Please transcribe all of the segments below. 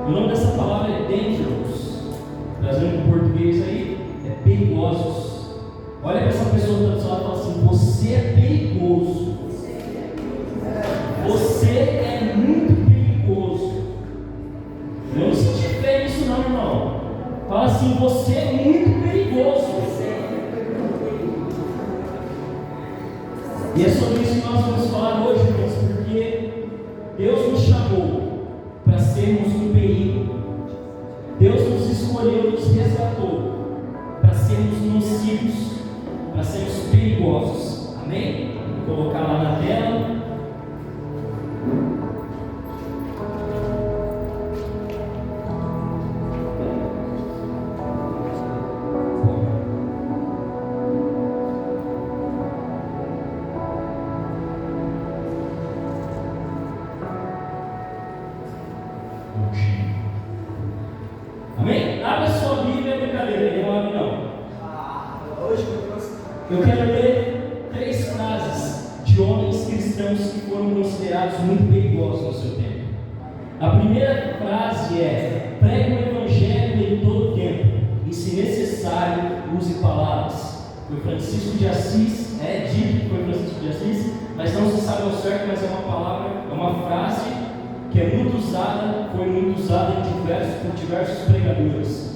O nome dessa palavra é dangerous. Trazendo para o português aí, é perigosos. Olha para essa pessoa que está do seu lado e fala assim: você é perigoso. Você é muito perigoso. Eu não senti fé nisso não, irmão. Fala assim: você é muito perigoso. E é sobre isso que nós vamos falar hoje, irmãos, porque Deus nos chamou para sermos um perigo. Deus nos escolheu, nos resgatou para sermos nocivos, para sermos perigosos. Amém? Vou colocar lá na tela. Amém? Abre a sua Bíblia, brincadeira, não abre não. Eu quero ler 3 frases de homens cristãos que foram considerados muito perigosos no seu tempo. A primeira frase é: pregue o Evangelho em todo o tempo, e se necessário, use palavras. Foi Francisco de Assis, é dito que foi Francisco de Assis, mas não se sabe ao certo, mas é uma palavra, é uma frase que é muito usada, foi muito usada por diversos pregadores.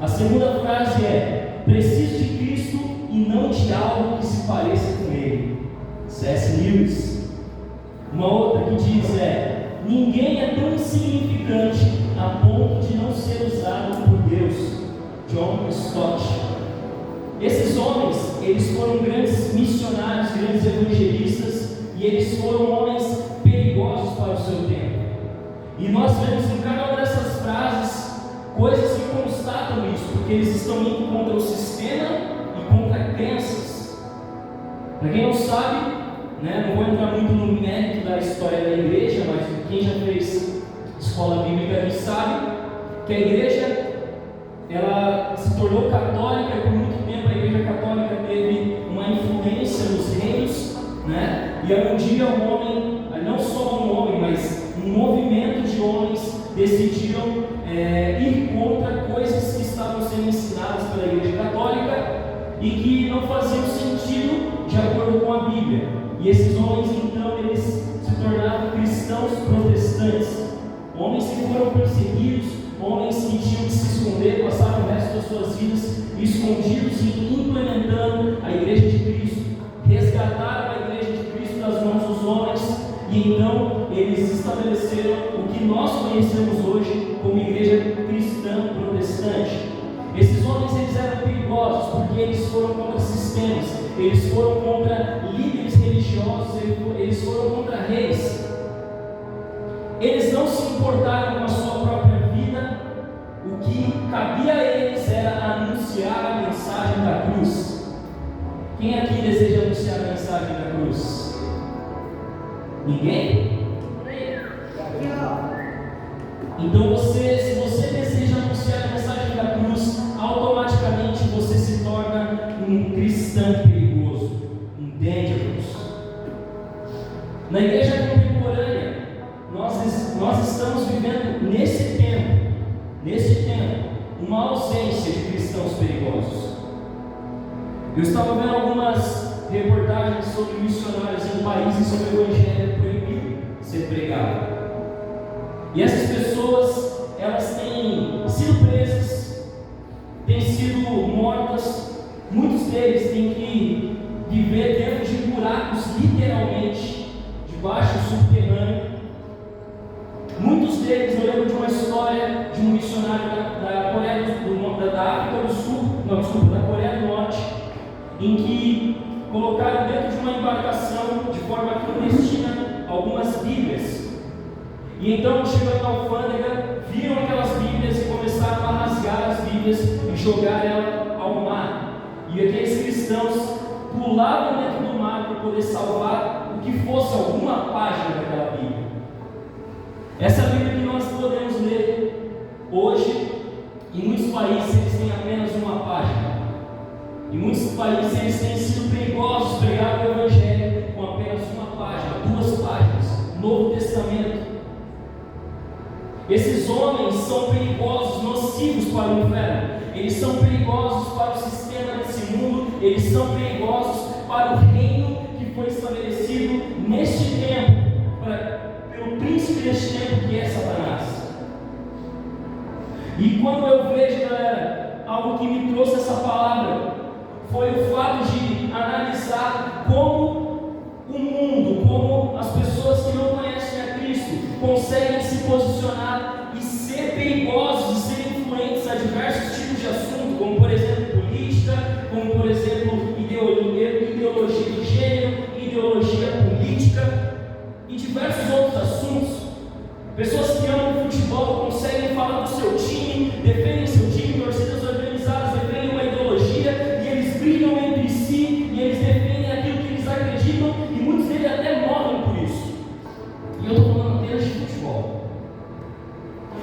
A segunda frase é: preciso de Cristo e não de algo que se pareça com Ele. C.S. Lewis. Uma outra que diz ninguém é tão insignificante a ponto de não ser usado por Deus. John Stott. Esses homens, eles foram grandes missionários, grandes evangelistas, e eles foram homens perigosos para o seu tempo. E nós vemos em cada uma dessas frases coisas que constatam isso, porque eles estão indo contra o sistema e contra crenças. Para quem não sabe, não vou entrar muito no mérito da história da igreja, mas quem já fez escola bíblica sabe que a igreja ela se tornou católica. Por muito tempo a igreja católica teve uma influência nos reinos, e um dia um homem, não só um homem, mas um movimento de homens decidiram ir contra coisas que estavam sendo ensinadas pela igreja católica e que não faziam sentido de acordo com a Bíblia. E esses homens então eles se tornaram cristãos protestantes, homens que foram perseguidos, homens que tinham que se esconder, passaram o resto das suas vidas escondidos e implementando a igreja de Cristo, resgataram a igreja de Cristo das mãos dos homens. E então eles estabeleceram o que nós conhecemos hoje como igreja cristã protestante. Esses homens eles eram perigosos porque eles foram contra sistemas, eles foram contra líderes religiosos, eles foram contra reis. Eles não se importaram com a sua própria vida. O que cabia a eles era anunciar a mensagem da cruz. Quem aqui deseja anunciar a mensagem da cruz? Ninguém? Então se você deseja anunciar a mensagem da cruz, automaticamente você se torna um cristão perigoso, um dangerous. Na igreja contemporânea, nós estamos vivendo nesse tempo, uma ausência de cristãos perigosos. Eu estava vendo algumas reportagens sobre missionários em países onde o evangelho é proibido ser pregado. E essas pessoas, elas têm sido presas, têm sido mortas. Muitos deles têm que viver dentro de buracos, literalmente, debaixo do subterrâneo. Muitos deles, eu lembro de uma história de um missionário da Coreia da África do Sul, da Coreia do Norte, em que colocaram dentro de uma embarcação, de forma clandestina, algumas Bíblias. E então, chegando na alfândega, viram aquelas Bíblias e começaram a rasgar as Bíblias e jogar ela ao mar. E aqueles cristãos pulavam dentro do mar para poder salvar o que fosse alguma página daquela Bíblia. Essa Bíblia que nós podemos ler hoje, em muitos países eles têm apenas uma página. Em muitos países eles têm sido perigosos pregar o Evangelho com apenas uma página, 2 páginas, Novo Testamento. Esse Esses homens são perigosos, nocivos para o inferno. Eles são perigosos para o sistema desse mundo. Eles são perigosos para o reino que foi estabelecido neste tempo, pelo príncipe deste tempo, que é Satanás. E quando eu vejo, galera, algo que me trouxe essa palavra, foi o fato de analisar como o mundo, como as pessoas que não conhecem a Cristo conseguem se posicionar e ser perigosos e ser influentes a diversos tipos de assuntos, como por exemplo política, como por exemplo ideologia de gênero, ideologia política e diversos outros assuntos. Pessoas que amam futebol conseguem falar do seu time, defendem seu time, torcidas organizadas defendem uma ideologia e eles brigam entre si e eles defendem aquilo que eles acreditam e muitos deles até morrem por isso. E eu estou falando apenas de futebol.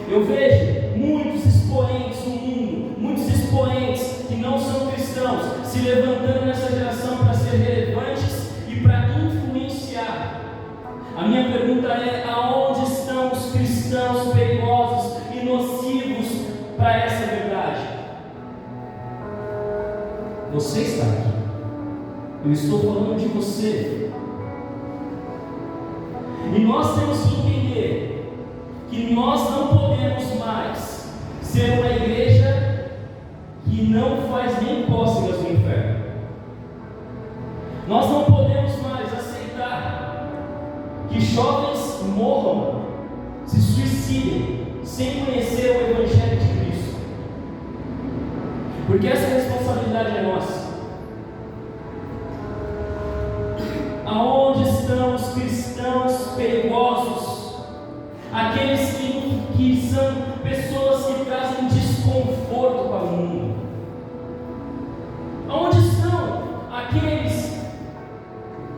Eu vejo muitos expoentes no mundo, muitos expoentes que não são cristãos, se levantando nessa geração para ser relevantes e para influenciar. A minha pergunta é: aonde estão os cristãos perigosos e nocivos para essa verdade? Você está aqui. Eu estou falando de você. E nós temos que entender que nós não podemos mais ser uma igreja que não faz nem cócegas no inferno. Nós não podemos mais aceitar que jovens morram, se suicidem, sem conhecer o Evangelho de Cristo. Porque essa responsabilidade é nossa. Aonde estão os cristãos perigosos? Aqueles que são pessoas que trazem desconforto para o mundo. Aonde estão aqueles?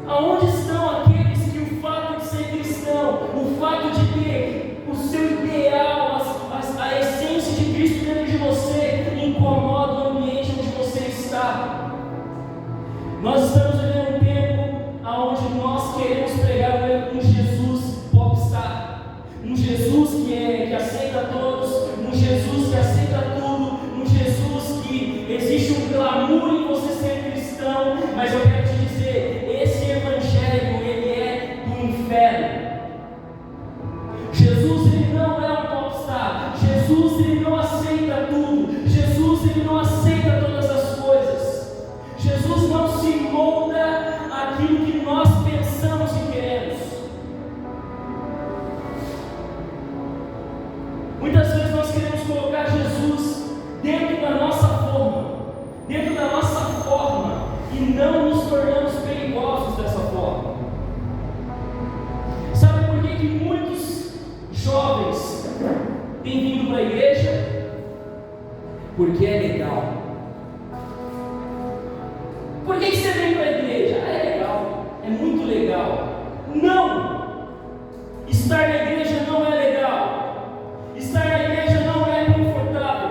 Aonde estão aqueles que o fato de ser cristão, o fato de ter o seu ideal, a essência de Cristo dentro de você, incomoda o ambiente onde você está? Nós estamos vivendo um tempo onde nós queremos pregar um Jesus popstar, um Jesus que aceita todos, um Jesus que aceita tudo, um Jesus que existe um glamour em você ser cristão, mas eu quero te dizer, esse evangelho, ele é do inferno. Jesus, ele não é um popstar. Jesus, ele não aceita tudo. Jesus, ele não aceita todas as coisas. Jesus não se molda aquilo que nós pensamos e queremos. Muitas vezes nós queremos colocar Jesus dentro da nossa forma, e não nos tornamos perigosos dessa forma. Sabe por que muitos jovens têm vindo para a igreja? Porque é legal. Por que você vem para a igreja? É legal, é muito legal. Não! Estar na igreja não é legal. Estar na igreja não é confortável.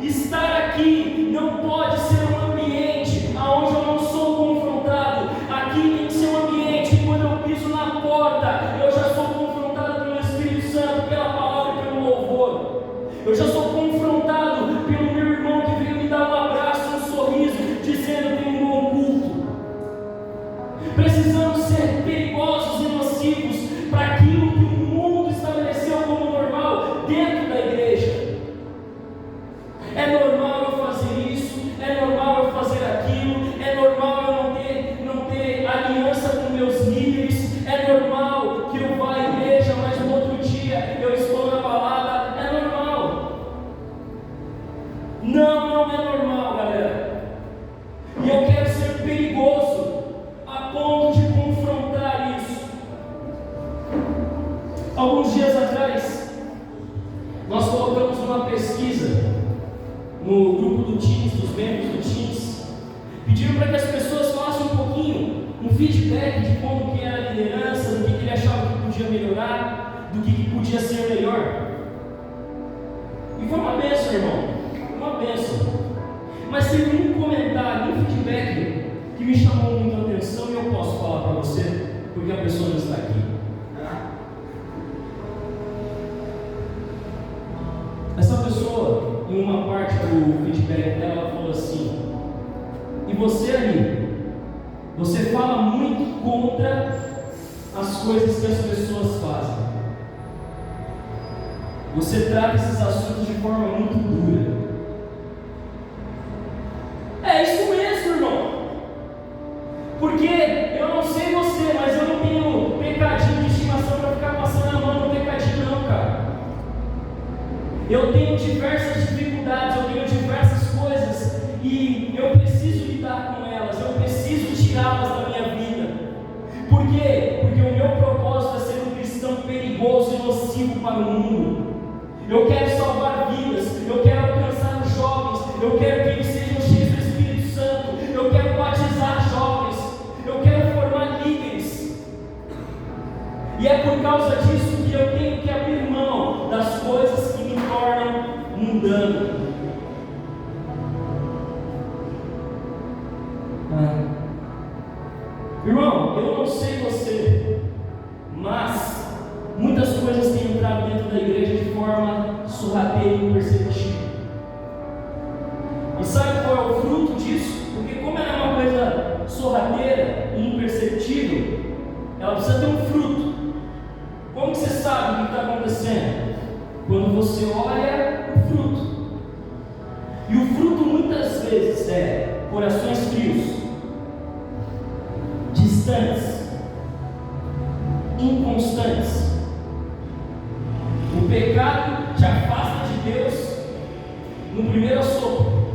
Estar aqui não pode ser um ambiente onde eu não sou confrontado. Aqui tem que ser um ambiente que quando eu piso na porta, eu já sou confrontado pelo Espírito Santo, pela palavra e pelo louvor. Eu já sou confrontado pelo meu irmão que veio me dar um abraço, um sorriso, dizendo que tem um bom culto. Precisamos ser perigosos e nocivos para aquilo que o mundo estabeleceu como normal dentro da igreja. É normal eu fazer isso, é normal eu fazer aquilo, é normal eu não ter aliança com meus líderes, é normal que eu vá à igreja, mas no outro dia eu estou na balada, é normal. Não é normal, galera. E eu quero ser perigoso a ponto de confrontar isso. Alguns dias atrás, nós colocamos uma pesquisa no grupo do Teams, dos membros do Teams, pediram para que as pessoas falassem um pouquinho, um feedback de como que era a liderança, do que ele achava que podia melhorar, do que podia ser melhor. E foi uma bênção, irmão, uma bênção. Mas teve um comentário, um feedback que me chamou muito a atenção e eu posso falar para você, porque a pessoa não está aqui. em uma parte do feedback dela, ela falou assim: e você ali, você fala muito contra as coisas que as pessoas fazem. Você trata esses assuntos de forma muito dura. É isso mesmo, irmão. Porque eu não sei você, mas eu não tenho pecadinho de estimação para ficar passando a mão no pecadinho, não, cara. Eu tenho diversas dificuldades, eu tenho diversas coisas e eu preciso lidar com elas, eu preciso tirá-las da minha vida. Por quê? Porque o meu propósito é ser um cristão perigoso e nocivo para o mundo. Eu quero salvar vidas, eu quero alcançar os jovens, eu quero que eles sejam cheios do Espírito Santo, eu quero batizar jovens, eu quero formar líderes. E é por causa disso que eu tenho que abrir mão das coisas que me tornam mundano. Irmão, eu não sei você, mas muitas coisas têm entrado dentro da igreja de forma sorrateira e imperceptível. E sabe qual é o fruto disso? Porque como ela é uma coisa sorrateira e imperceptível, ela precisa ter um fruto. Como que você sabe o que está acontecendo? Quando você olha o fruto. E o fruto muitas vezes é corações frios, distantes, inconstantes. O pecado te afasta de Deus no primeiro assopro,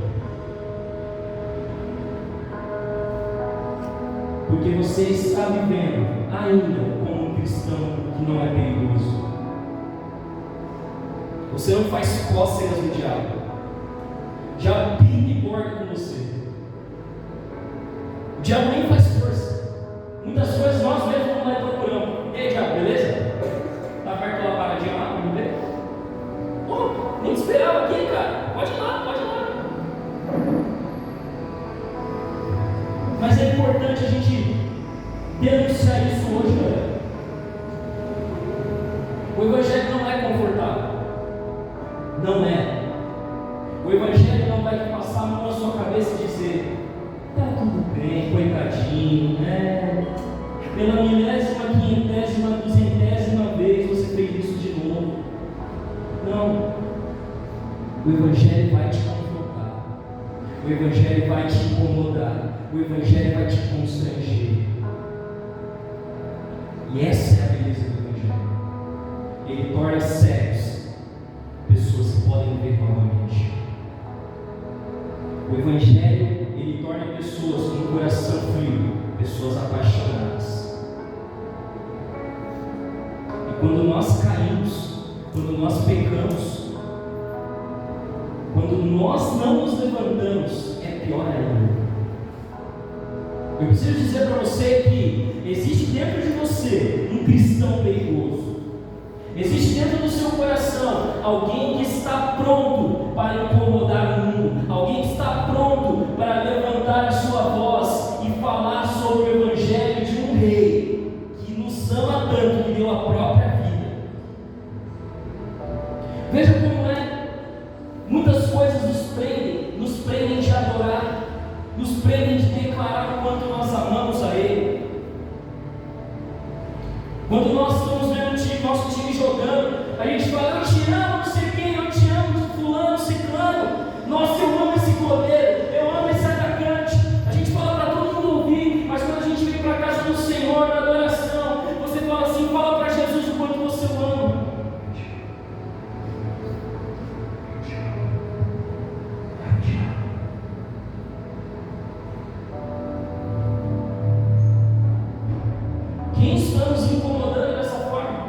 porque você está vivendo ainda como um cristão que não é perigoso. Você não faz cócegas no diabo. Já pinta e borda com você. O diabo nem faz força. Muitas coisas nós mesmos vamos lá e procuramos. E aí, diabo, beleza? Tá perto da paradinha lá, vamos ver? Pô, nem te esperava aqui, cara. Pode ir lá, pode ir lá. Mas é importante a gente denunciar isso hoje, galera. O Evangelho não é confortável. Não é. O Evangelho não vai passar a mão na sua cabeça e dizer: tá tudo bem, coitadinho, né? Pela milésima, quinhentésima, duzentésima vez você fez isso de novo. Não. O Evangelho vai te confrontar. O Evangelho vai te incomodar. O Evangelho vai te constranger. E essa é a beleza do Evangelho. Ele torna cegos pessoas que podem ver novamente. O Evangelho, ele torna pessoas com o coração frio, pessoas apaixonadas. E quando nós caímos, quando nós pecamos, quando nós não nos levantamos, é pior ainda. Eu preciso dizer para você que existe dentro de você um cristão perigoso. Existe dentro do seu coração alguém que está pronto para incomodar o mundo, alguém que está pronto para levantar a sua voz e falar sobre o Evangelho de um rei que nos ama tanto, que deu a própria vida. Veja como é. Muitas coisas nos prendem de adorar, nos prendem de declarar o quanto nós amamos a Ele. Quando nós estamos vendo nosso time jogando, a gente fala: eu te amo, não sei quem, eu te amo, fulano, ciclano. Nossa, eu amo esse goleiro, eu amo esse atacante. A gente fala para todo mundo ouvir, mas quando a gente vem para a casa do Senhor, na adoração, você fala assim: fala para Jesus o quanto você o ama. Quem estamos incomodando dessa forma?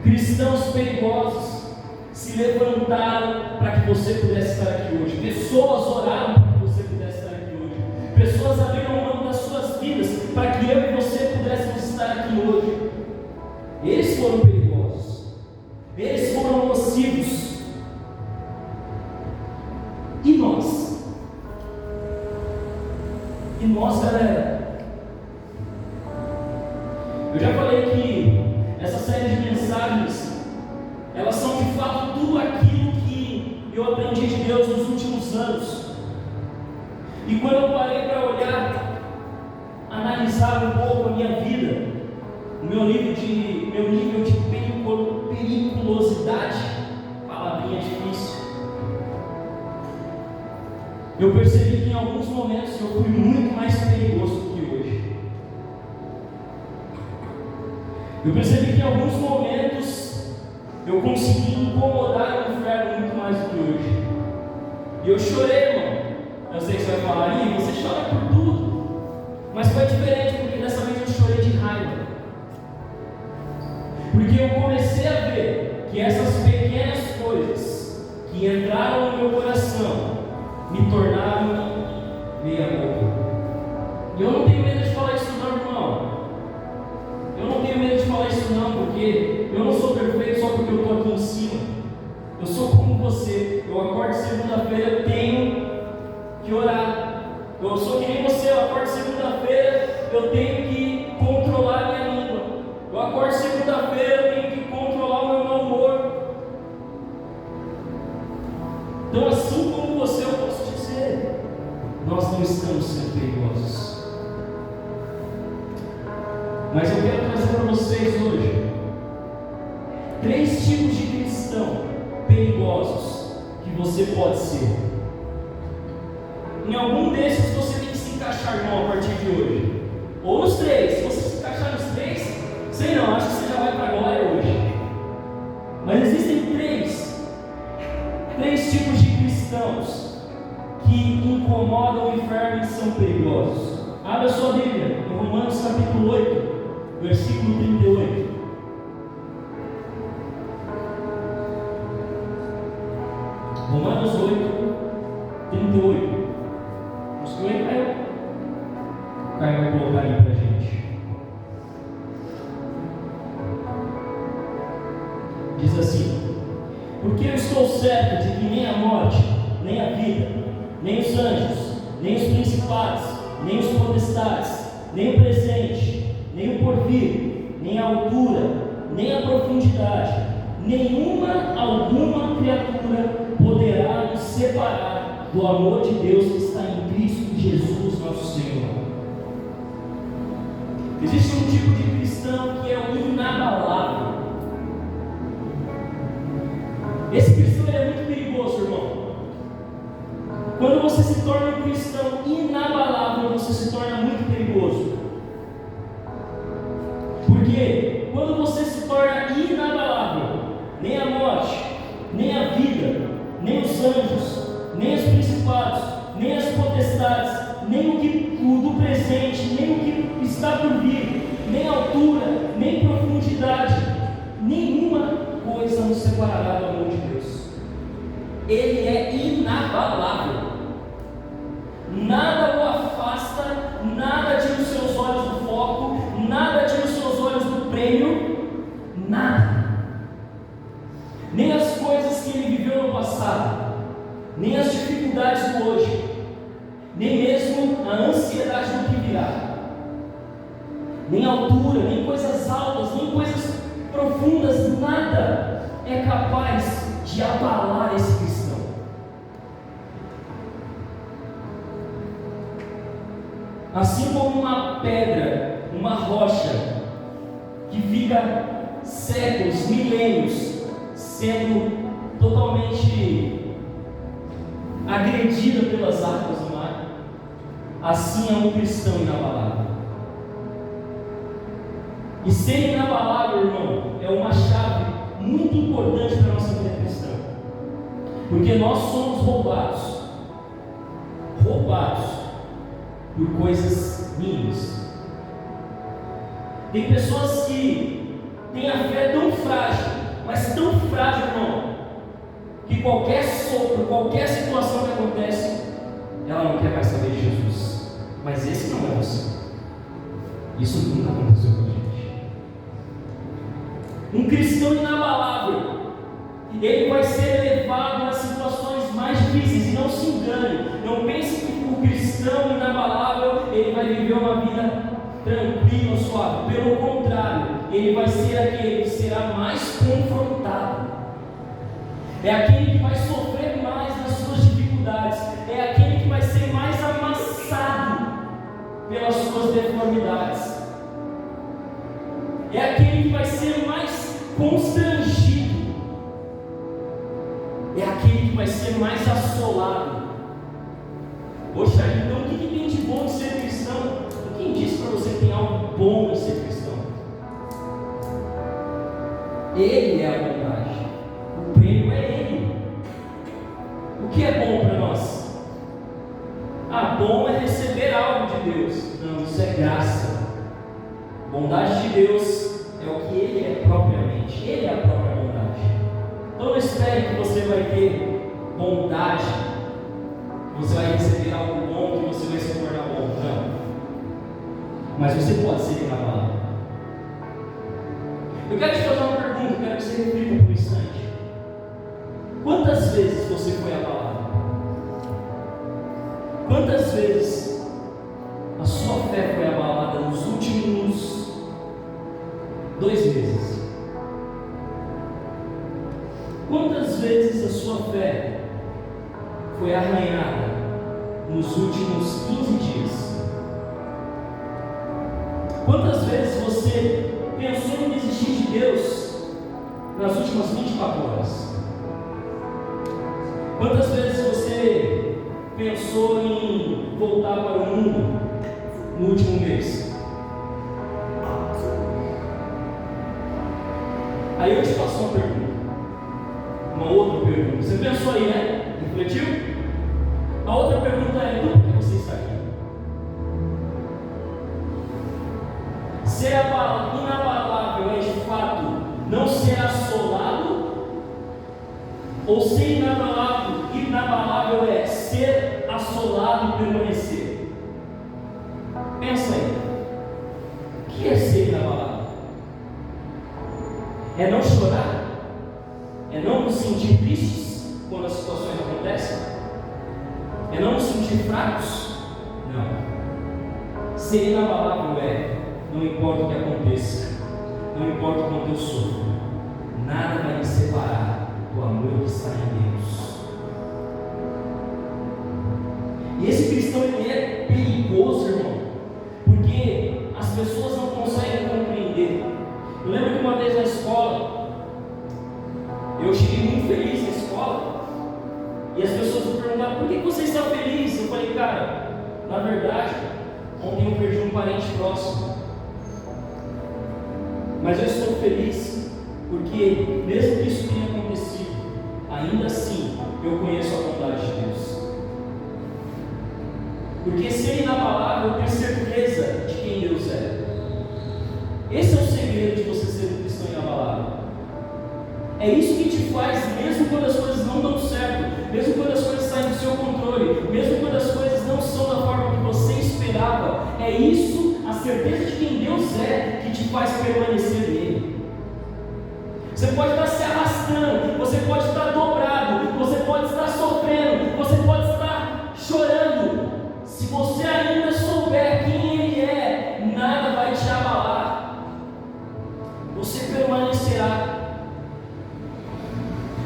Cristãos perigosos se levantaram para que você pudesse estar aqui hoje. Pessoas oraram para que você pudesse estar aqui hoje. Pessoas abriram mão das suas vidas para que eu e você pudéssemos estar aqui hoje. Eles foram perigosos. Eles foram nocivos. E nós? E nós, galera? Eu já falei que essa série de mensagens analisar um pouco a minha vida, o meu nível de periculosidade, palavrinha difícil, eu percebi que em alguns momentos eu fui muito mais perigoso do que hoje. Eu percebi que em alguns momentos eu consegui incomodar o inferno muito mais do que hoje. E eu chorei, irmão. Eu sei que você vai falar, aí você chora por tudo. Mas foi diferente, porque dessa vez eu chorei de raiva. Porque eu comecei a ver que essas pequenas coisas que entraram no meu coração me tornaram meia boca. E eu não tenho medo de falar isso não, irmão. Eu não tenho medo de falar isso não, porque eu não sou perfeito só porque eu estou aqui em cima. Eu sou como você. Eu acordo segunda-feira, eu tenho que orar. Eu sou que nem você, eu acordo segunda-feira, eu tenho que controlar a minha língua. Eu acordo segunda-feira, eu tenho que controlar o meu mau humor. Então, assim como você, eu posso dizer, nós não estamos sendo perigosos. Mas eu quero trazer para vocês hoje 3 tipos de cristão perigosos que você pode ser. Em algum desses você tem que se encaixar, irmão, a partir de hoje. Ou nos 3. Se você se encaixar nos 3, sei não, acho que você já vai para a glória hoje. Mas existem 3 tipos de cristãos que incomodam o inferno e são perigosos. Abra sua Bíblia em Romanos capítulo 8, versículo 38. Romanos 8, 38. Buscou aí, Caio? O Caio vai colocar aí para a gente. Diz assim: porque eu estou certo de que nem a morte, nem a vida, nem os anjos, nem os principados, nem os potestades, nem o presente, nem o porvir, nem a altura, nem a profundidade, alguma criatura poderá nos separar do amor de Deus que está em Cristo Jesus nosso Senhor. Existe um tipo de cristão que é o inabalável. Esse cristão é muito perigoso, irmão. Quando você se torna um cristão inabalável, você se torna muito perigoso. Porque quando você se torna inabalável, nem a morte, nem a vida, nem os anjos, nem os principados, nem as potestades, nem o do presente, nem o que está por vir, nem altura, nem profundidade, nenhuma coisa nos separará do amor de Deus. Ele é inabalável. Nada o afasta, nada tira os seus olhos do foco, nada tira os seus olhos do prêmio, nada. Nem as coisas que ele viveu no passado, nem as dificuldades do hoje, nem mesmo a ansiedade do que virá, nem altura, nem coisas altas, nem coisas profundas, nada é capaz de abalar esse cristão. Assim como uma pedra, uma rocha, que fica séculos, milênios, sendo totalmente agredida pelas águas do mar, assim é um cristão inabalável. E ser inabalável, irmão, é uma chave muito importante para a nossa vida cristã, porque nós somos roubados por coisas mínimas. Tem pessoas que têm a fé tão frágil, mas tão frágil, irmão, que qualquer sopro, qualquer situação que acontece, ela não quer mais saber de Jesus. Mas esse não é você. Isso nunca aconteceu com a gente. Um cristão inabalável, ele vai ser levado nas situações mais difíceis. E não se engane, não pense que o cristão inabalável ele vai viver uma vida tranquila, suave. Pelo contrário, ele vai ser aquele que será mais confrontado. É aquele que vai sofrer mais nas suas dificuldades. É aquele que vai ser mais amassado pelas suas deformidades. é aquele que vai ser mais constrangido, é aquele que vai ser mais assolado. Poxa, então o que tem de bom em ser cristão? Quem disse para você que tem algo bom em ser cristão? Ele é a bondade, o prêmio é Ele. O que é bom para nós? Bom é receber algo de Deus. Não, isso é graça. Bondade de Deus é o que Ele é propriamente. Ele é a própria bondade. Então não espere que você vai ter bondade, você vai receber algo bom, que você vai se tornar bom. Não. Mas você pode ser inabalado. Eu quero te fazer uma pergunta, eu quero que você reflita por um instante. Quantas vezes você foi abalado? Quantas vezes a sua fé foi abalada nos últimos 2 meses? Quantas vezes a sua fé foi arranhada nos últimos 15 dias? Quantas vezes você pensou em desistir de Deus nas últimas 24 horas? Quantas vezes você pensou em voltar para o mundo no último mês? Aí eu te faço uma pergunta, uma outra pergunta. Você pensou aí, né? Refletiu? A outra pergunta é: por que você está aqui? Ser inabalável é de fato não ser assolado? Ou ser inabalável é ser assolado e permanecer? Pensa aí. O que é ser inabalável? É não chorar? É não nos sentir tristes quando as situações acontecem? É não nos sentir fracos? Não. Ser inabalável é: não importa o que aconteça, não importa o quanto eu sofro, nada vai me separar do amor que está em Deus. E esse cristão, ele é perigoso, irmão, porque as pessoas não conseguem compreender. Eu lembro que uma vez na escola, eu cheguei muito feliz na escola, e as pessoas me perguntaram: por que você está feliz? Eu falei: cara, na verdade, ontem eu perdi um parente próximo, mas eu estou feliz porque, mesmo que isso tenha acontecido, ainda assim eu conheço a bondade de Deus. Porque ser inabalável é ter certeza de quem Deus é. Esse é o segredo de você ser um cristão inabalável. É isso que te faz, mesmo quando as coisas não dão certo, mesmo quando as coisas saem do seu controle, mesmo quando as coisas não são da forma que você esperava, é isso, a certeza de quem Deus é, que te faz permanecer nele. Você pode estar se arrastando, você pode estar dobrado, você pode estar sofrendo, você pode estar chorando. Se você ainda souber quem Ele é, nada vai te abalar. Você permanecerá.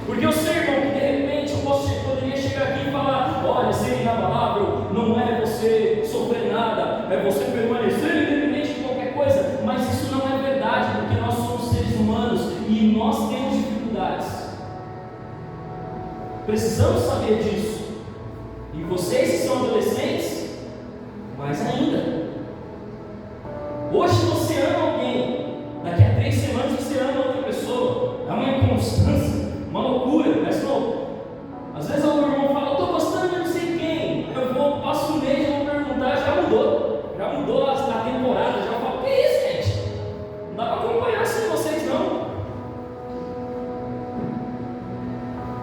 Porque eu sei, irmão, que de repente eu poderia chegar aqui e falar: olha, ser inabalável não é você sofrer nada, é você permanecer independente de qualquer coisa. Mas isso não é verdade, porque nós somos seres humanos e nós temos dificuldades. Precisamos saber disso. E vocês que são adolescentes, mais ainda. Hoje você ama alguém, daqui a 3 semanas você ama outra pessoa. É uma inconstância, uma loucura. Mas não. Às vezes o meu irmão fala: eu estou gostando de não sei quem. Eu passo um mês e vou perguntar: já mudou a temporada. Já falo: que isso, gente? Não dá para acompanhar sem vocês, não.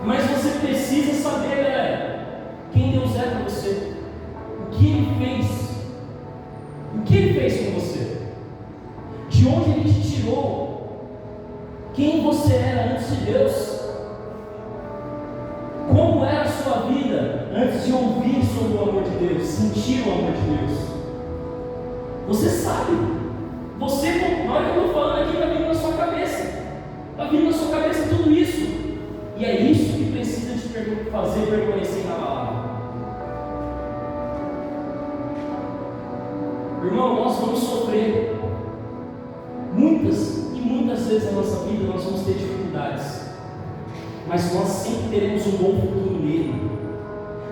Mas você precisa saber, galera, quem Deus é para você, o que Ele fez. O que Ele fez com você? De onde Ele te tirou? Quem você era antes de Deus? Como era a sua vida antes de ouvir sobre o amor de Deus, sentir o amor de Deus? Você sabe. Na hora que eu estou falando aqui, está vindo na sua cabeça. Está vindo na sua cabeça tudo isso. E é isso que precisa te fazer permanecer na palavra. Irmão, nós vamos sofrer muitas vezes na nossa vida nós vamos ter dificuldades, mas nós sempre teremos um bom futuro nele.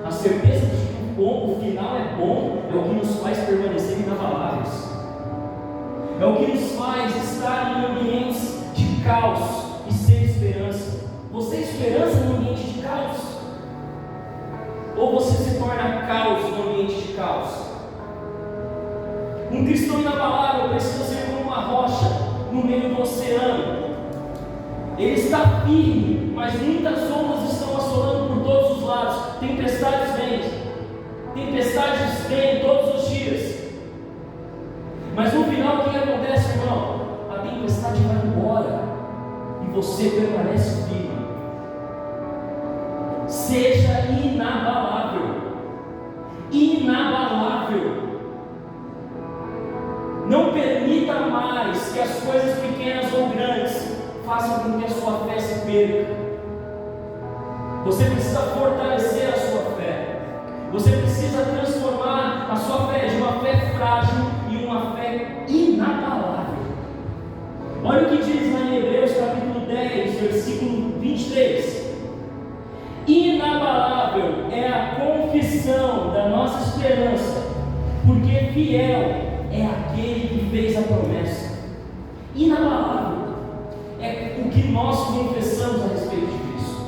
A certeza de que o final é bom é o que nos faz permanecer inabaláveis. É o que nos faz estar em ambientes de caos e sem esperança. Você é esperança no ambiente de caos? Ou você se torna caos no ambiente de caos? Um cristão inabalável precisa ser como uma rocha no meio do oceano. Ele está firme, mas muitas ondas estão assolando por todos os lados. Tempestades vêm todos os dias. Mas no final, o que acontece, irmão? A tempestade vai embora e você permanece firme. Seja inabalável. Inabalável. Não permita mais que as coisas pequenas ou grandes façam com que a sua fé se perca. Você precisa fortalecer a sua fé. Você precisa transformar a sua fé de uma fé frágil em uma fé inabalável. Olha o que diz lá em Hebreus capítulo 10, versículo 23. Inabalável é a confissão da nossa esperança, porque fiel é aquele que fez a promessa. Inabalável é o que nós confessamos a respeito de Cristo.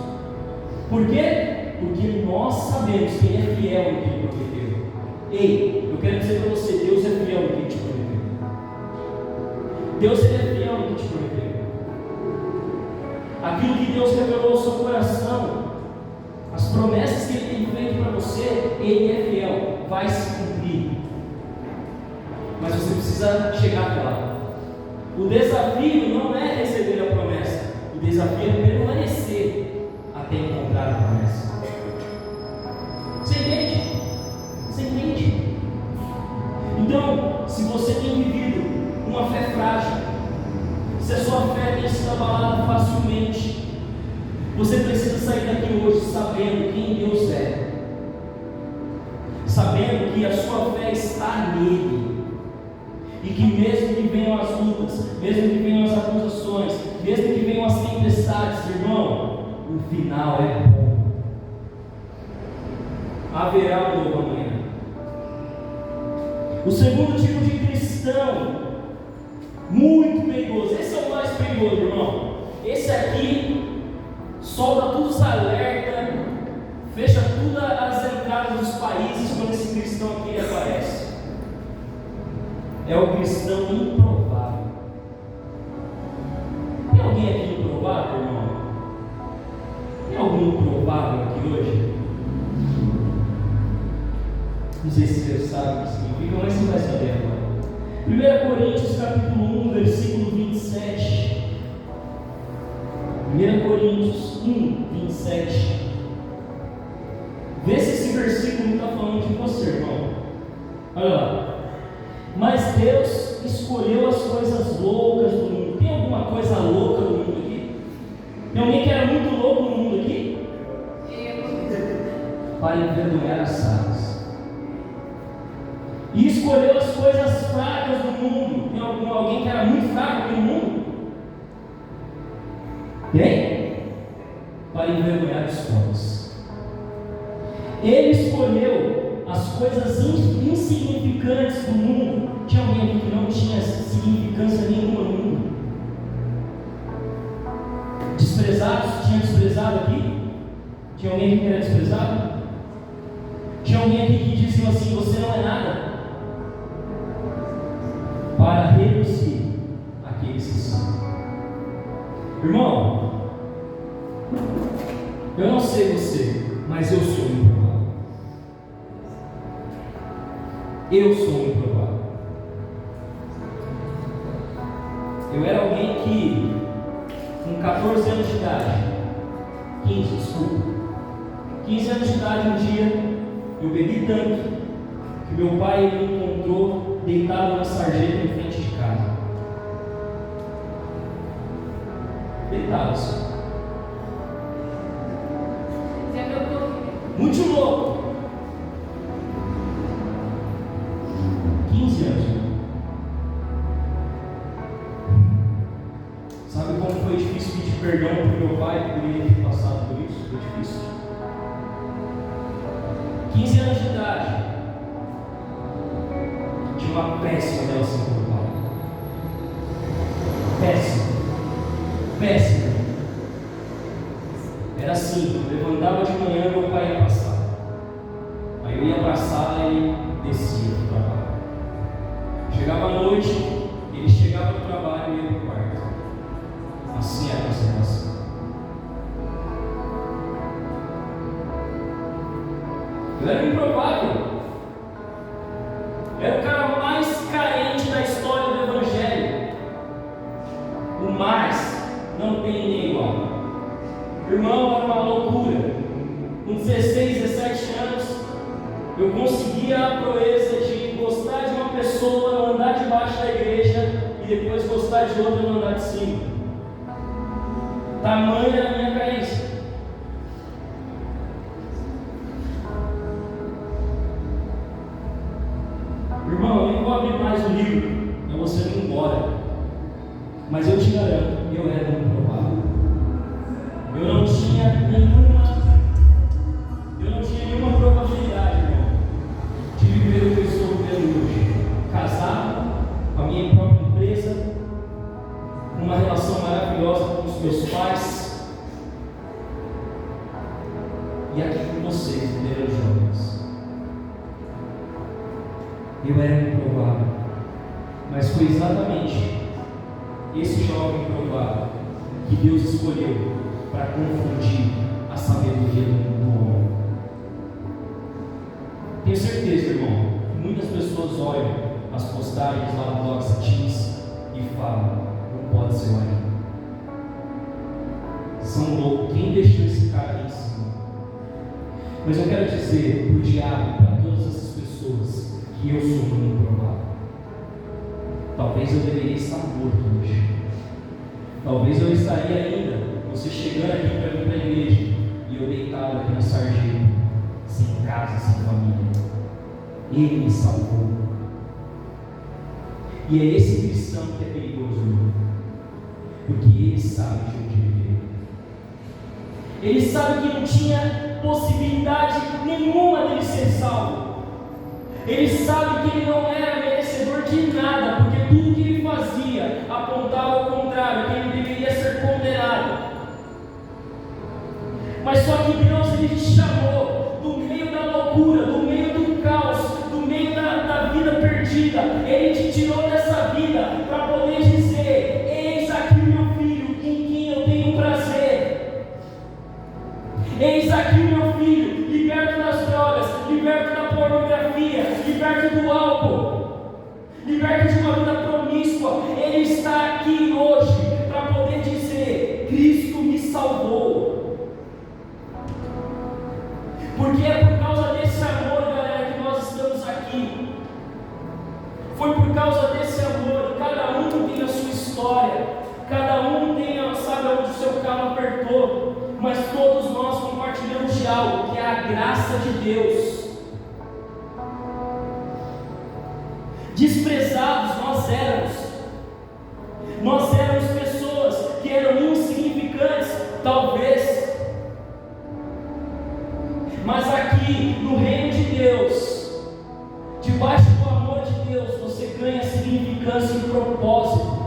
Por quê? Porque nós sabemos que Ele é fiel no que Ele prometeu. Ei, eu quero dizer para você, Deus é fiel no que Ele te prometeu. Deus Ele é fiel no que te prometeu. Aquilo que Deus revelou ao seu coração, as promessas que Ele tem feito para você, Ele é fiel, vai se cumprir. Mas você precisa chegar até lá. O desafio não é receber a promessa, o desafio é permanecer até encontrar a promessa. Você entende? Você entende? Então, se você tem vivido uma fé frágil, se a sua fé tem sido abalada facilmente, você precisa sair daqui hoje sabendo quem Deus é, sabendo que a sua fé está nele. E que mesmo que venham as lutas, mesmo que venham as acusações, mesmo que venham as tempestades, irmão, o final é bom. Haverá um novo amanhã. O segundo tipo de cristão, muito perigoso, esse é o mais perigoso, irmão. Esse aqui solta todos os alertas, fecha todas as entradas dos países quando esse cristão aqui aparece. É o cristão improvável. Tem alguém aqui improvável, irmão? Tem algum improvável aqui hoje? Não sei se você sabe o que significa, mas você vai saber agora. 1 Coríntios capítulo 1, versículo 27. 1 Coríntios 1, 27. Vê se esse versículo não está falando de você, irmão. Olha lá. Mas Deus escolheu as coisas loucas do mundo. Tem alguma coisa louca no mundo aqui? Tem alguém que era muito louco no mundo aqui? Para envergonhar as sábias. E escolheu as coisas fracas do mundo. Tem alguém que era muito fraco no mundo? Tem? Para envergonhar os fortes. Ele escolheu as coisas insignificantes do mundo. Tinha alguém aqui que não tinha significância nenhuma no mundo? Desprezados? Tinha desprezado aqui? Tinha alguém aqui que era desprezado? Tinha alguém aqui que dizia assim: você não é nada? Para reduzir aqueles que são. Irmão, eu não sei você, mas eu sou improvável. Eu sou improvável. Eu era alguém que, com 14 anos de idade, 15 anos de idade, um dia, eu bebi tanto que meu pai me encontrou deitado na sarjeta em frente de casa. Deitado assim. Muito louco. 15 anos. Sabe pedir perdão para o meu pai por ele ter passado por isso, foi difícil. 15 anos de idade, tinha uma péssima relação com o meu pai. Péssima. Era assim, eu levantava de manhã, meu pai ia passar. Aí eu ia para a sala e ele descia do trabalho. Chegava à noite, ele chegava do trabalho e ia para o quarto. Assim era a nossa relação. Eu era improvável. Era o cara mais carente da história do Evangelho. O mais, não tem ninguém igual. Irmão, era uma loucura. Com 16, 17 anos, eu conseguia a proeza de gostar de uma pessoa no andar de baixo da igreja e depois gostar de outra no andar de cima. Tamanha era a minha carência. Irmão, eu nem vou abrir mais o livro para você não ir embora. Mas eu te garanto, eu era improvável. Eu não tinha nenhuma probabilidade, irmão, de viver o que eu estou vivendo hoje. Casado, com a minha própria empresa, uma relação maravilhosa com os meus pais, e aqui com vocês, líderes jovens. Eu era improvável, mas foi exatamente esse jovem improvável que Deus escolheu para confundir a sabedoria do homem. Tenho certeza, irmão, que muitas pessoas olham as postagens lá do Doxa Teens e falam: não pode ser o Ari. São loucos, quem deixou esse cara aí em cima? Mas eu quero dizer para o diabo, para todas essas pessoas, que eu sou um improvável. Talvez eu deveria estar morto hoje. Talvez eu estaria ainda, você chegando aqui para vir para a igreja, e eu deitado aqui na sarjeta, sem casa, sem família. Ele me salvou. E é esse cristão que é perigoso, irmão, porque ele sabe de onde ele veio. Ele sabe que não tinha possibilidade nenhuma dele ser salvo. Ele sabe que ele não era merecedor de nada, porque tudo que ele fazia apontava ao contrário, que ele deveria ser condenado. Mas só que Deus, ele te chamou do meio da loucura, do meio do caos, do meio da vida perdida. Ele te tirou dessa vida para poder dizer: eis aqui o meu filho, em quem eu tenho prazer. Eis aqui o meu filho, liberto das drogas, liberto da pornografia, liberto do álcool, liberto de uma vida promíscua. Ele está aqui hoje para poder dizer: Cristo me salvou. Porque é por causa desse amor, galera, que nós estamos aqui. Foi por causa desse amor. Cada um tem a sua história, cada um tem, sabe, onde o seu carro apertou, mas todos nós compartilhamos de algo, que é a graça de Deus. Desprezados nós éramos pessoas que eram insignificantes, talvez. Mas aqui no reino de Deus, debaixo do amor de Deus, você ganha significância e propósito.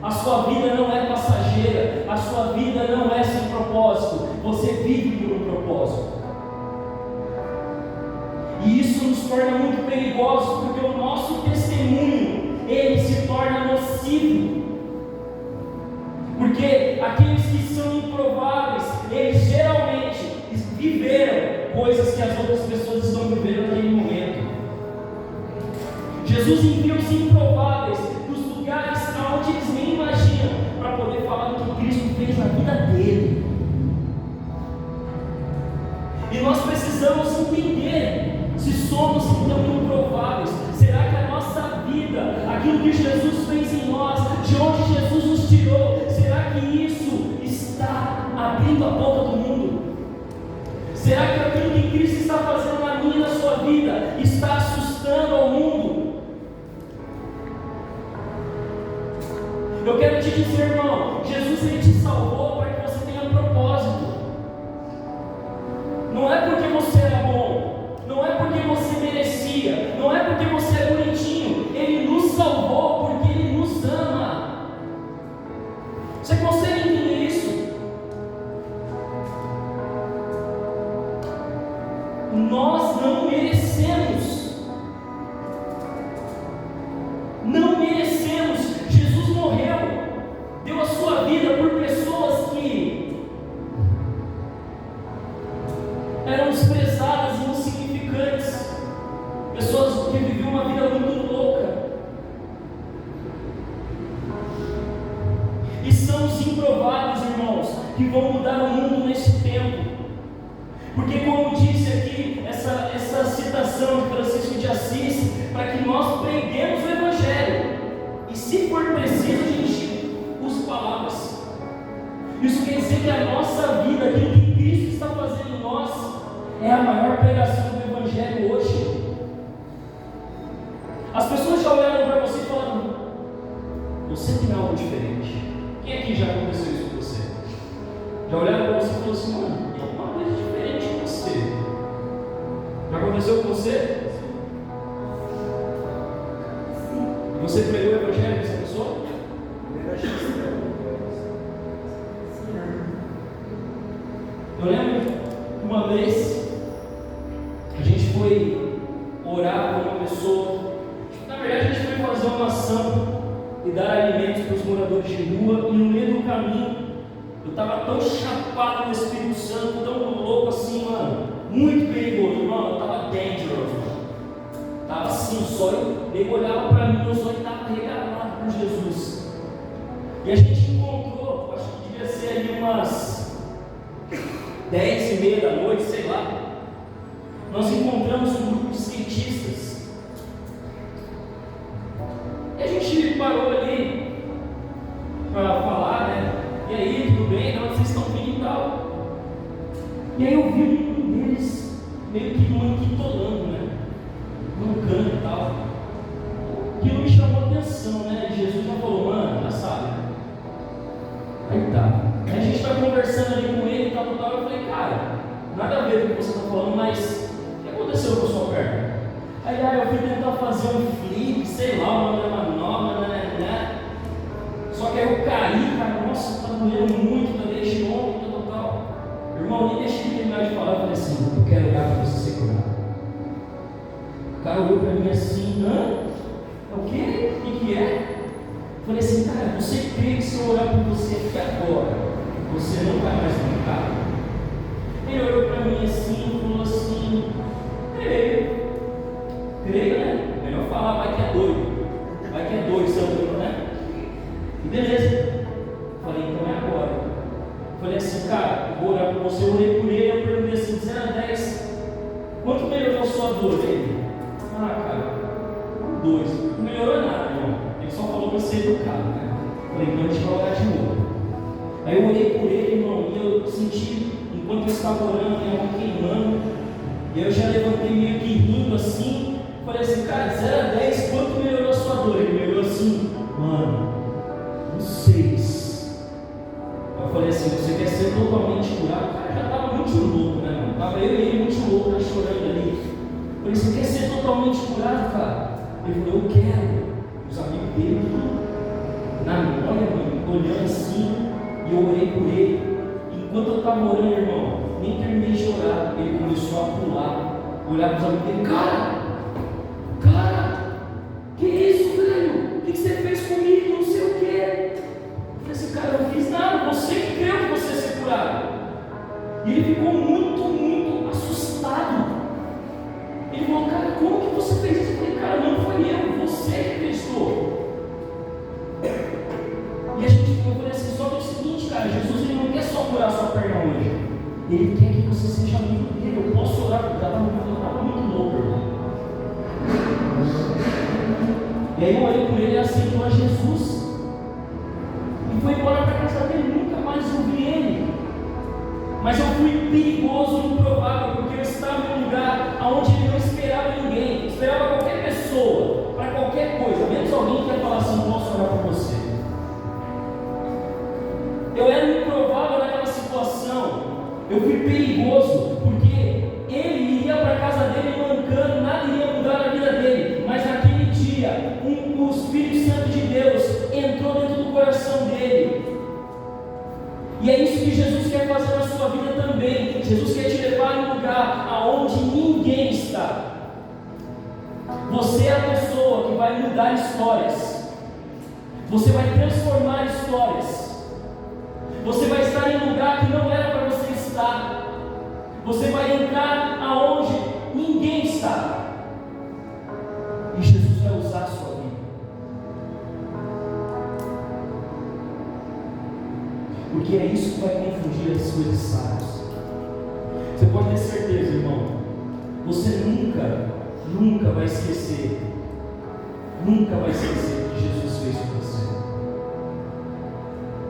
A sua vida não é passageira, a sua vida não é sem propósito, você vive por um propósito. E isso nos torna muito perigosos, porque o nosso testemunho, ele se torna nocivo. Porque aqueles que são improváveis, eles geralmente viveram coisas que as outras pessoas estão vivendo naquele momento. Jesus envia os improváveis dos lugares onde eles nem imaginam, para poder falar do que Cristo fez na vida dele. E nós precisamos entender se somos então improváveis. Será que a nossa vida, aquilo que Jesus fez em nós, de onde Jesus nos tirou, será que isso está abrindo a boca do mundo? Será que aquilo que Cristo está fazendo na minha e na sua vida está assustando ao mundo? Eu quero te dizer, irmão, Jesus, ele te salvou Você consegue entender isso? Nós não merecemos. Não merecemos. Jesus morreu, deu a sua vida por pessoas que eram desprezadas e insignificantes, pessoas que viviam uma vida muito louca. E são os improváveis, irmãos, que vão mudar o mundo nesse tempo. Porque, como disse aqui, essa citação de Francisco de Assis, para que nós preguemos o Evangelho, e se for preciso, a gente use palavras. Isso quer dizer que a nossa vida, aquilo que Cristo está fazendo em nós, é a maior pregação do Evangelho hoje. As pessoas já olharam para você e falaram: você tem algo diferente. Quem aqui já aconteceu isso com você? Já olharam para você e falaram assim: mano, tem alguma coisa diferente com você. Já aconteceu com você? E você pregou o Evangelho para essa pessoa? Eu lembro que uma vez a gente foi orar por uma pessoa. Na verdade, a gente foi fazer uma ação e dar alimentos para os moradores de rua, e no meio do caminho eu estava tão chapado no Espírito Santo, tão louco assim, mano, muito perigoso, irmão. Eu estava dangerous, estava assim, o zóio, ele olhava para mim, meu zóio estava regalado por Jesus. E a gente encontrou, acho que devia ser ali umas 10h30 da noite, sei lá. Nós encontramos um grupo de cientistas. E a gente parou ali para falar, né? E aí, tudo bem? De onde vocês estão vindo e tal? E aí eu vi um deles meio que manquitolando, né? Mancando e tal. Aquilo me chamou a atenção, né? Jesus já falou: mano, já sabe. Aí tá. Aí a gente está conversando ali com ele e tal. Eu falei: cara, nada a ver com o que você está falando, mas o que aconteceu com a sua perna? Aí eu fui tentar fazer um flip, sei lá, uma manobra, né? Só que aí eu caí, cara, nossa, tá doendo muito, tá deixando, tal. Irmão, nem deixei de terminar de falar. Eu falei assim: eu quero orar para você ser curado. O cara olhou para mim assim: hã? O quê? O que é? Eu falei assim: cara, você crê que se eu orar por você aqui agora, você não vai mais brincar? Ele olhou para mim assim e falou assim: creio, né? Melhor falar, vai que é doido, Sandro, né? E beleza. Falei: então é agora. Falei assim: cara, eu vou orar por você. Eu orei por ele, eu perguntei assim: de 0 a 10, quanto melhorou a sua dor? Ele: cara, 2. Não melhorou nada, irmão. Ele só falou para ser educado, né? Falei: então a gente vai orar de novo. Aí eu orei por ele, irmão, e eu senti, enquanto eu estava orando, minha mão queimando. E aí eu já levantei meio que rindo assim. Falei assim: cara, de 0 a 10, quanto melhorou a sua dor? Ele me olhou assim: mano, um 6. Eu falei assim: você quer ser totalmente curado? O cara já estava muito louco, né, mano? Estava eu e ele muito louco, né, chorando ali. Eu falei: você quer ser totalmente curado, cara? Ele falou: eu quero. Os amigos dele, na memória, mano, olhando assim, e eu orei por ele. Enquanto eu estava orando, irmão, nem terminei de orar, ele começou a pular, olhar para os amigos dele: cara, que isso, velho? O que você fez comigo? Não sei o quê. Eu falei assim: cara, eu não fiz nada, você que creu que você ia ser curado. E ele ficou muito assustado. Ele falou: cara, como que você fez isso? Eu falei: cara, não foi eu, você que acreditou. E a gente falou assim: só que é o seguinte, cara, Jesus ele não quer só curar a sua perna hoje, ele quer que você seja amigo dele. Eu posso orar, porque eu estava muito louco, irmão. E aí eu olhei por ele e aceitou a Jesus. E foi embora para a casa dele, nunca mais eu vi ele. Mas eu fui perigoso e improvável, porque eu estava em um lugar onde ele não esperava ninguém, esperava qualquer pessoa, para qualquer coisa, menos alguém que ia falar assim: posso orar por você. Eu era improvável naquela situação, eu fui perigoso, porque ele iria para a casa dele mancando, nada iria mudar na vida dele, mas naquele dia, o Espírito Santo de Deus entrou dentro do coração dele, Jesus quer te levar em um lugar aonde ninguém está. Você é a pessoa que vai mudar histórias. Você vai transformar histórias. Você vai estar em um lugar que não era para você estar. Você vai entrar aonde ninguém está. E Jesus vai usar a sua vida. Porque é isso que vai confundir as coisas sábias. Você pode ter certeza, irmão. Você nunca vai esquecer. Nunca vai esquecer o que Jesus fez com você.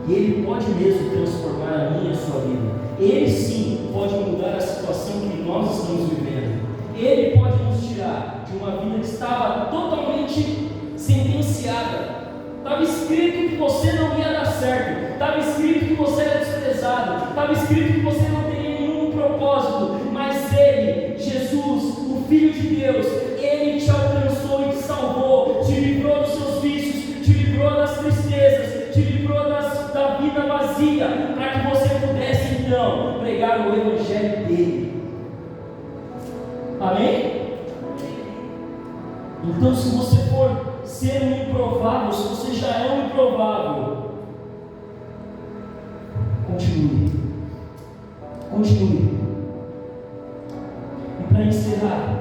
E Ele pode mesmo transformar a minha e a sua vida. Ele sim pode mudar a situação que nós estamos vivendo. Ele pode nos tirar de uma vida que estava totalmente sentenciada. Estava escrito que você não ia dar certo. Estava escrito que você era desprezado. Estava escrito que você não teria nenhum propósito. Mas Ele, Jesus, o Filho de Deus, Ele te alcançou e te salvou. Te livrou dos seus vícios. Te livrou das tristezas. Te livrou da vida vazia. Para que você pudesse então pregar o Evangelho dele. Amém? Então, se você for ser um improvável, se você já é um improvável, continue. E para encerrar,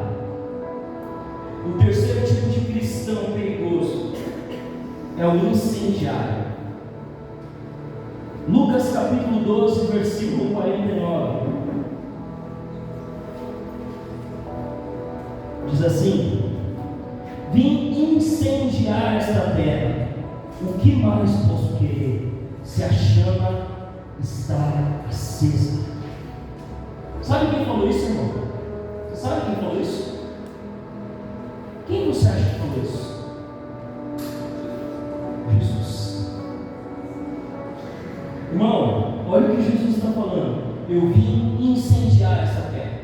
o terceiro tipo de cristão perigoso é o incendiário. Lucas capítulo 12, versículo 49 diz assim: vim incendiar esta terra, o que mais posso querer, se a chama está acesa? Sabe quem falou isso, irmão? Você sabe quem falou isso? Quem você acha que falou isso? Jesus. Irmão, olha o que Jesus está falando. Eu vim incendiar esta terra.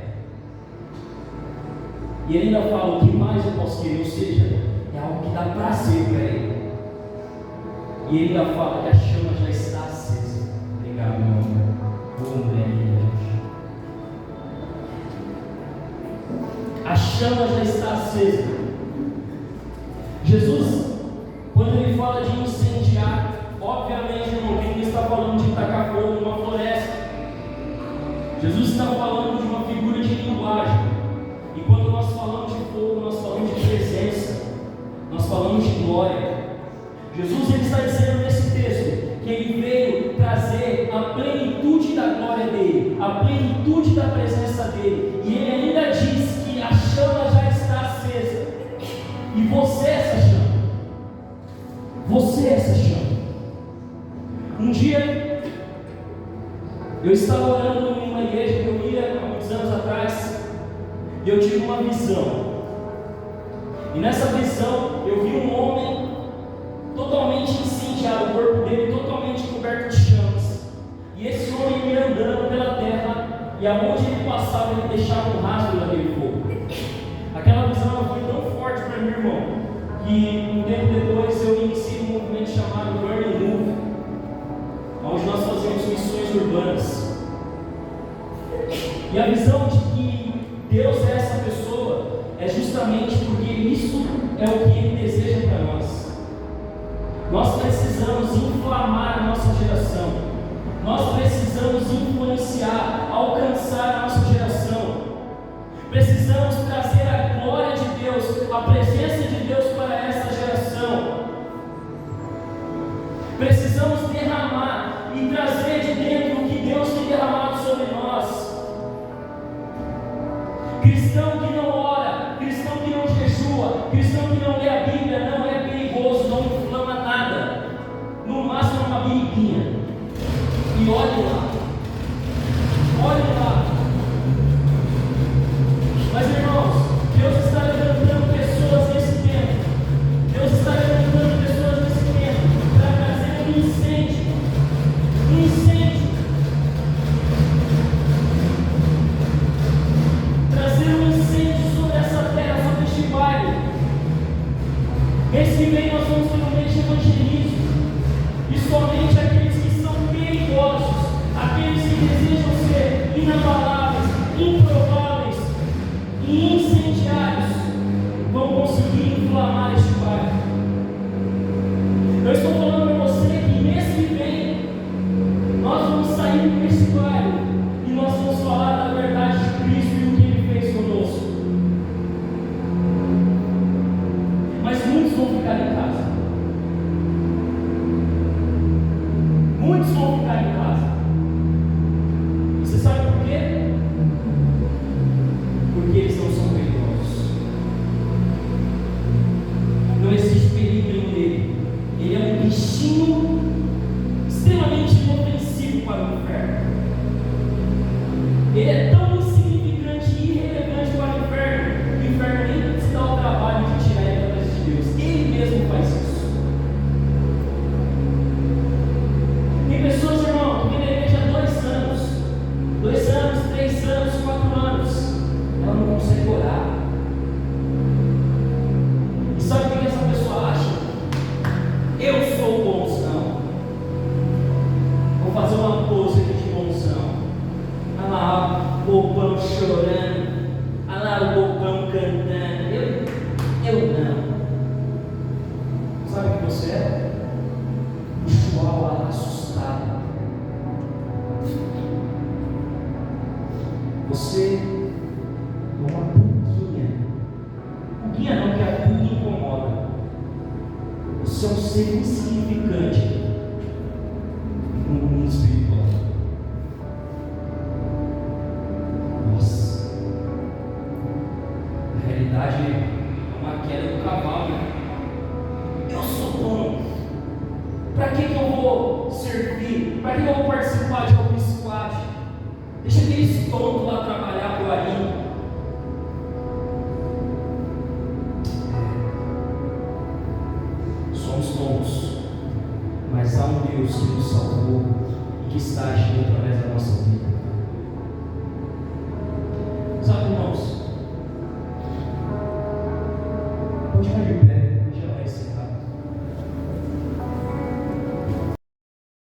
E ele ainda fala: o que mais eu posso querer? Ou seja, é algo que dá prazer para ele. E ele ainda fala que a chama já está acesa. Obrigado, meu amor. Boa mulher, a chama já está acesa. Jesus, quando ele fala de incendiar, obviamente, irmão, ele não está falando de tacar fogo numa floresta. Jesus está falando de uma figura de linguagem. E quando nós falamos de fogo, nós falamos de presença, nós falamos de glória. Jesus ele está dizendo nesse texto que ele veio trazer a plenitude da glória dele, a plenitude da presença dele. E ele ainda diz que a chama já está acesa. E você é essa chama. Você é essa chama. Um dia eu estava orando em uma igreja que eu ia há muitos anos atrás. E eu tive uma visão. E nessa visão eu vi um homem totalmente incendiado, o corpo dele totalmente coberto de chamas. E esse homem ia andando pela terra, e aonde ele passava ele deixava um rastro daquele fogo. Aquela visão foi tão forte para mim, irmão, que um tempo depois eu iniciei um movimento chamado Burning Move, onde nós fazemos missões urbanas. E a visão de que Deus é essa pessoa é justamente porque isso é o que Ele deseja para nós. Nós precisamos inflamar a nossa geração. Nós precisamos influenciar, alcançar a nossa geração. Precisamos trazer a glória de Deus, a presença de Deus para essa geração. Precisamos derramar e trazer de dentro o que Deus tem derramado sobre nós. Cristão que não ora, cristão que não jejua, cristão que não lê a Bíblia, não é perigoso, não inflama nada. No máximo uma biriguinha. E olhe lá. Olhe lá. Mas irmãos, Deus está levantando pessoas nesse tempo. Deus está levantando pessoas nesse tempo para trazer um incêndio. Um incêndio. Trazer um incêndio sobre essa terra, sobre este bairro. Esse mês nós vamos ter um mês de evangelismo. E somente aqueles que são perigosos, aqueles que desejam ser para o inferno. Ele é tão insignificante e irrelevante para o inferno, que o inferno nem se dá o trabalho de tirar ele da presença de Deus. Ele mesmo faz isso. Tem pessoas, irmão, que vêm na igreja há 2 anos, 3 anos, 4 anos, ela não consegue orar. E sabe o que essa pessoa acha? Eu sou bonzão. Vou fazer uma pose aqui de bonzão. Olha lá o bobão chorando. Olha lá o bobão cantando. Eu não. Sabe o que você é? O chihuahua assustado. Você é uma pulguinha. Pulguinha não, porque a pulga incomoda. Você é um ser insignificante no mundo espiritual. Nossa, a realidade é uma queda do cavalo. Eu sou bom. Para que eu vou servir? Para que eu vou participar de algum squad? Deixa aqueles tontos lá trabalhar por aí. Somos tontos, mas há um Deus que nos salvou e que está agindo através da nossa vida.